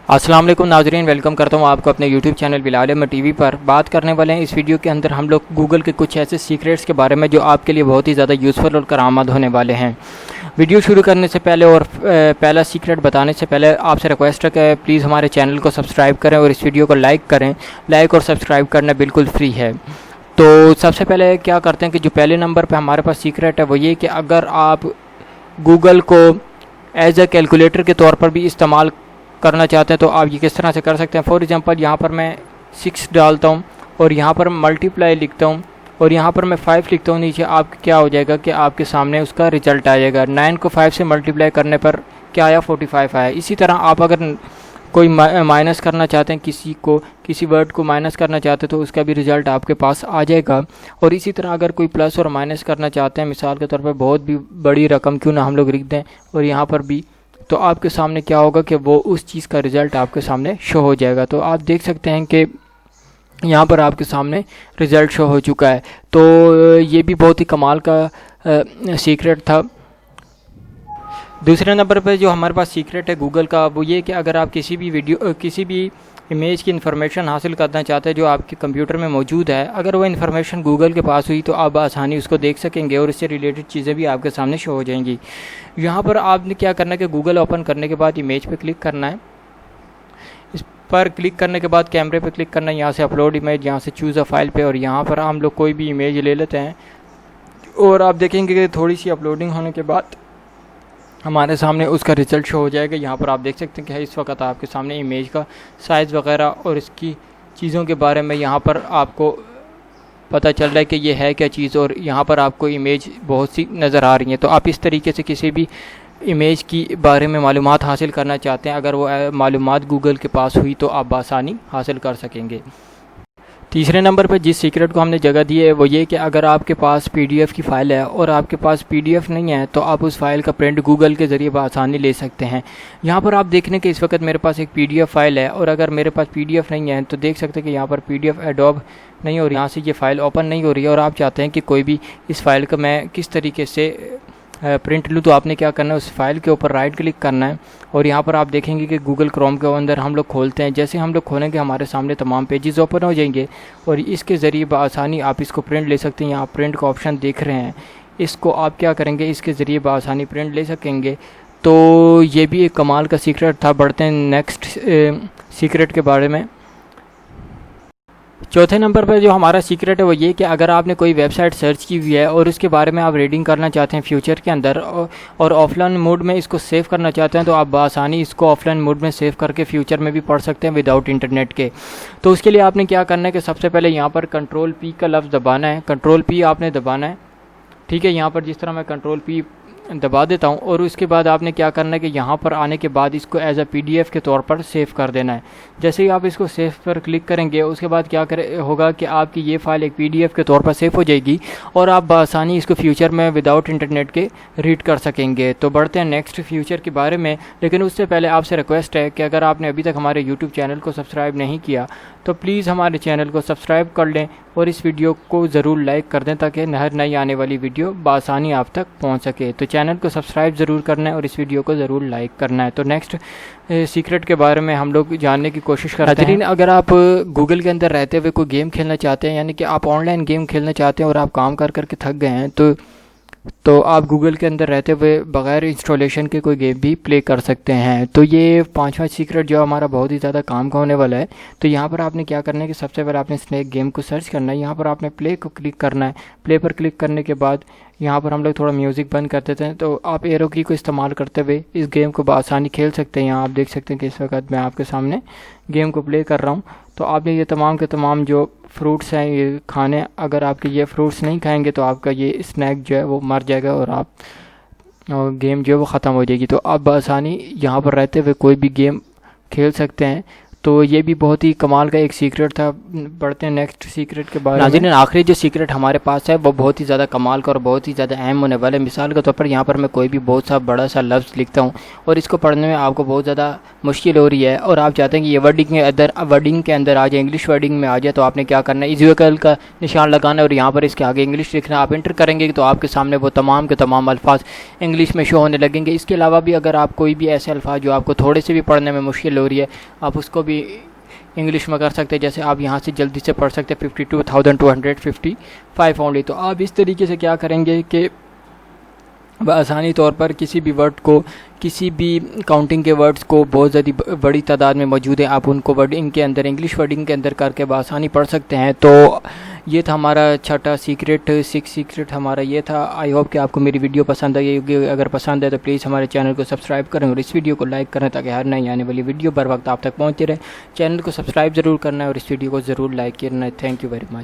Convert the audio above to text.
السلام علیکم ناظرین، ویلکم کرتا ہوں آپ کو اپنے یوٹیوب چینل بلال احمد ٹی وی پر۔ بات کرنے والے ہیں اس ویڈیو کے اندر ہم لوگ گوگل کے کچھ ایسے سیکریٹس کے بارے میں جو آپ کے لیے بہت ہی زیادہ یوزفل اور کارآمد ہونے والے ہیں۔ ویڈیو شروع کرنے سے پہلے اور پہلا سیکریٹ بتانے سے پہلے آپ سے ریکویسٹ ہے کہ پلیز ہمارے چینل کو سبسکرائب کریں اور اس ویڈیو کو لائک کریں۔ لائک اور سبسکرائب کرنا بالکل فری ہے۔ تو سب سے پہلے کیا کرتے ہیں کہ جو پہلے نمبر پہ ہمارے پاس سیکریٹ ہے وہ یہ کہ اگر آپ گوگل کو ایز اے کیلکولیٹر کے طور پر بھی استعمال کرنا چاہتے ہیں تو آپ یہ کس طرح سے کر سکتے ہیں۔ فار ایگزامپل یہاں پر میں 6 ڈالتا ہوں اور یہاں پر ملٹیپلائی لکھتا ہوں اور یہاں پر میں 5 لکھتا ہوں، نیچے آپ کیا ہو جائے گا کہ آپ کے سامنے اس کا رزلٹ آ جائے گا۔ 9 کو 5 سے ملٹیپلائی کرنے پر کیا آیا؟ 45 آیا۔ اسی طرح آپ اگر کوئی مائنس کرنا چاہتے ہیں، کسی ورڈ کو مائنس کرنا چاہتے ہیں تو اس کا بھی رزلٹ آپ کے پاس آ جائے گا۔ اور اسی طرح اگر کوئی پلس اور مائنس کرنا چاہتے ہیں، مثال کے طور پر بہت بھی بڑی رقم کیوں نہ ہم لوگ لکھ دیں اور یہاں پر بھی، تو آپ کے سامنے کیا ہوگا کہ وہ اس چیز کا رزلٹ آپ کے سامنے شو ہو جائے گا۔ تو آپ دیکھ سکتے ہیں کہ یہاں پر آپ کے سامنے رزلٹ شو ہو چکا ہے۔ تو یہ بھی بہت ہی کمال کا سیکریٹ تھا۔ دوسرے نمبر پہ جو ہمارے پاس سیکریٹ ہے گوگل کا، وہ یہ کہ اگر آپ کسی بھی امیج کی انفارمیشن حاصل کرنا چاہتے ہیں جو آپ کے کمپیوٹر میں موجود ہے، اگر وہ انفارمیشن گوگل کے پاس ہوئی تو آپ آسانی اس کو دیکھ سکیں گے اور اس سے ریلیٹڈ چیزیں بھی آپ کے سامنے شو ہو جائیں گی۔ یہاں پر آپ نے کیا کرنا ہے کہ گوگل اوپن کرنے کے بعد امیج پہ کلک کرنا ہے۔ اس پر کلک کرنے کے بعد کیمرے پہ کلک کرنا ہے، یہاں سے اپلوڈ امیج، یہاں سے چوز اے فائل پہ، اور یہاں پر ہم لوگ کوئی بھی امیج لے لیتے ہیں اور آپ دیکھیں گے کہ تھوڑی سی اپلوڈنگ ہونے کے بعد ہمارے سامنے اس کا رزلٹ شو ہو جائے گا۔ یہاں پر آپ دیکھ سکتے ہیں کہ اس وقت آپ کے سامنے امیج کا سائز وغیرہ اور اس کی چیزوں کے بارے میں یہاں پر آپ کو پتہ چل رہا ہے کہ یہ ہے کیا چیز، اور یہاں پر آپ کو امیج بہت سی نظر آ رہی ہیں۔ تو آپ اس طریقے سے کسی بھی امیج کی بارے میں معلومات حاصل کرنا چاہتے ہیں، اگر وہ معلومات گوگل کے پاس ہوئی تو آپ بآسانی حاصل کر سکیں گے۔ تیسرے نمبر پہ جس سیکریٹ کو ہم نے جگہ دی ہے وہ یہ کہ اگر آپ کے پاس PDF کی فائل ہے اور آپ کے پاس PDF نہیں ہے تو آپ اس فائل کا پرنٹ گوگل کے ذریعے بآسانی لے سکتے ہیں۔ یہاں پر آپ دیکھنے کہ اس وقت میرے پاس ایک PDF فائل ہے، اور اگر میرے پاس PDF نہیں ہے تو دیکھ سکتے ہیں کہ یہاں پر PDF ایڈوب نہیں ہو رہی، یہاں سے یہ فائل اوپن نہیں ہو رہی ہے، اور آپ چاہتے ہیں کہ کوئی بھی اس فائل کا میں کس طریقے سے پرنٹ لوں، تو آپ نے کیا کرنا ہے، اس فائل کے اوپر رائٹ کلک کرنا ہے اور یہاں پر آپ دیکھیں گے کہ گوگل کروم کے اندر ہم لوگ کھولتے ہیں۔ جیسے ہم لوگ کھولیں گے ہمارے سامنے تمام پیجز اوپن ہو جائیں گے اور اس کے ذریعے بآسانی آپ اس کو پرنٹ لے سکتے ہیں۔ یہاں پرنٹ کا آپشن دیکھ رہے ہیں، اس کو آپ کیا کریں گے، اس کے ذریعے بآسانی پرنٹ لے سکیں گے۔ تو یہ بھی ایک کمال کا سیکریٹ تھا۔ بڑھتے ہیں نیکسٹ سیکریٹ کے بارے میں۔ چوتھے نمبر پر جو ہمارا سیکریٹ ہے وہ یہ کہ اگر آپ نے کوئی ویب سائٹ سرچ کی ہوئی ہے اور اس کے بارے میں آپ ریڈنگ کرنا چاہتے ہیں فیوچر کے اندر، اور آف لائن موڈ میں اس کو سیو کرنا چاہتے ہیں، تو آپ بآسانی اس کو آف لائن موڈ میں سیو کر کے فیوچر میں بھی پڑھ سکتے ہیں وداؤٹ انٹرنیٹ کے۔ تو اس کے لیے آپ نے کیا کرنا ہے کہ سب سے پہلے یہاں پر کنٹرول P کا لفظ دبانا ہے، کنٹرول P آپ نے دبانا ہے، ٹھیک ہے۔ یہاں پر جس طرح میں کنٹرول P دبا دیتا ہوں، اور اس کے بعد آپ نے کیا کرنا ہے کہ یہاں پر آنے کے بعد اس کو ایز اے PDF کے طور پر سیو کر دینا ہے۔ جیسے ہی آپ اس کو سیو پر کلک کریں گے اس کے بعد کیا ہوگا کہ آپ کی یہ فائل ایک PDF کے طور پر سیو ہو جائے گی اور آپ بآسانی اس کو فیوچر میں وداؤٹ انٹرنیٹ کے ریڈ کر سکیں گے۔ تو بڑھتے ہیں نیکسٹ فیوچر کے بارے میں، لیکن اس سے پہلے آپ سے ریکویسٹ ہے کہ اگر آپ نے ابھی تک ہمارے YouTube چینل کو سبسکرائب نہیں کیا تو پلیز ہمارے چینل کو سبسکرائب کر لیں اور اس ویڈیو کو ضرور لائک کر دیں تاکہ ہر نئی آنے والی ویڈیو بآسانی آپ تک پہنچ سکے۔ تو چینل کو سبسکرائب ضرور کرنا ہے اور اس ویڈیو کو ضرور لائک کرنا ہے۔ تو نیکسٹ سیکریٹ کے بارے میں ہم لوگ جاننے کی کوشش کرتے ہیں۔ اگر آپ گوگل کے اندر رہتے ہوئے کوئی گیم کھیلنا چاہتے ہیں، یعنی کہ آپ آن لائن گیم کھیلنا چاہتے ہیں اور آپ کام کر کے تھک گئے ہیں، تو آپ گوگل کے اندر رہتے ہوئے بغیر انسٹالیشن کے کوئی گیم بھی پلے کر سکتے ہیں۔ تو یہ پانچواں سیکریٹ جو ہمارا بہت ہی زیادہ کام کا ہونے والا ہے۔ تو یہاں پر آپ نے کیا کرنا ہے کہ سب سے پہلے آپ نے اسنیک گیم کو سرچ کرنا ہے، یہاں پر آپ نے پلے کو کلک کرنا ہے۔ پلے پر کلک کرنے کے بعد یہاں پر ہم لوگ تھوڑا میوزک بند کر دیتے ہیں، تو آپ ایرو کی کو استعمال کرتے ہوئے اس گیم کو بآسانی کھیل سکتے ہیں۔ یہاں آپ دیکھ سکتے ہیں کہ اس وقت میں آپ کے سامنے گیم کو پلے کر رہا ہوں۔ تو آپ نے یہ تمام کے تمام جو فروٹس ہیں یہ کھانے، اگر آپ کے یہ فروٹس نہیں کھائیں گے تو آپ کا یہ اسنیک جو ہے وہ مر جائے گا اور گیم جو ہے وہ ختم ہو جائے گی۔ تو آپ بآسانی یہاں پر رہتے ہوئے کوئی بھی گیم کھیل سکتے ہیں۔ تو یہ بھی بہت ہی کمال کا ایک سیکرٹ تھا. پڑھتے ہیں نیکسٹ سیکرٹ کے بارے میں. ناظرین آخری جو سیکرٹ ہمارے پاس ہے وہ بہت ہی زیادہ کمال کا اور بہت ہی زیادہ اہم ہونے والا ہے. مثال کے طور پر یہاں پر میں کوئی بھی بہت سا بڑا سا لفظ لکھتا ہوں اور اس کو پڑھنے میں آپ کو بہت زیادہ مشکل ہو رہی ہے اور آپ چاہتے ہیں کہ یہ ورڈنگ کے اندر آ جائے, انگلش ورڈنگ میں آ جائے, تو آپ نے کیا کرنا ہے, ایزیکل کا نشان لگانا ہے اور یہاں پر اس کے آگے انگلش لکھنا. آپ انٹر کریں گے تو آپ کے سامنے وہ تمام کے تمام الفاظ انگلش میں شو ہونے لگیں گے. اس کے علاوہ بھی اگر آپ کوئی بھی ایسے الفاظ جو آپ کو تھوڑے سے بھی پڑھنے میں مشکل ہو رہی ہے آپ اس کو بھی انگلش میں کر سکتے ہیں. جیسے آپ یہاں سے جلدی سے پڑھ سکتے ہیں 52,255 اونلی. تو آپ اس طریقے سے کیا کریں گے کہ بآسانی طور پر کسی بھی ورڈ کو, کسی بھی کاؤنٹنگ کے ورڈز کو بہت زیادہ بڑی تعداد میں موجود ہیں, آپ ان کو ورڈنگ کے اندر انگلش ورڈنگ کے اندر کر کے بآسانی پڑھ سکتے ہیں. تو یہ تھا ہمارا چھٹا سیکرٹ, 6 سیکرٹ ہمارا یہ تھا. آئی ہوپ کہ آپ کو میری ویڈیو پسند آئی ہوگی. اگر پسند ہے تو پلیز ہمارے چینل کو سبسکرائب کریں اور اس ویڈیو کو لائک کریں تاکہ ہر نئی آنے والی ویڈیو بر وقت آپ تک پہنچتی رہے. چینل کو سبسکرائب ضرور کرنا ہے اور اس ویڈیو کو ضرور لائک کرنا ہے. Thank you very much.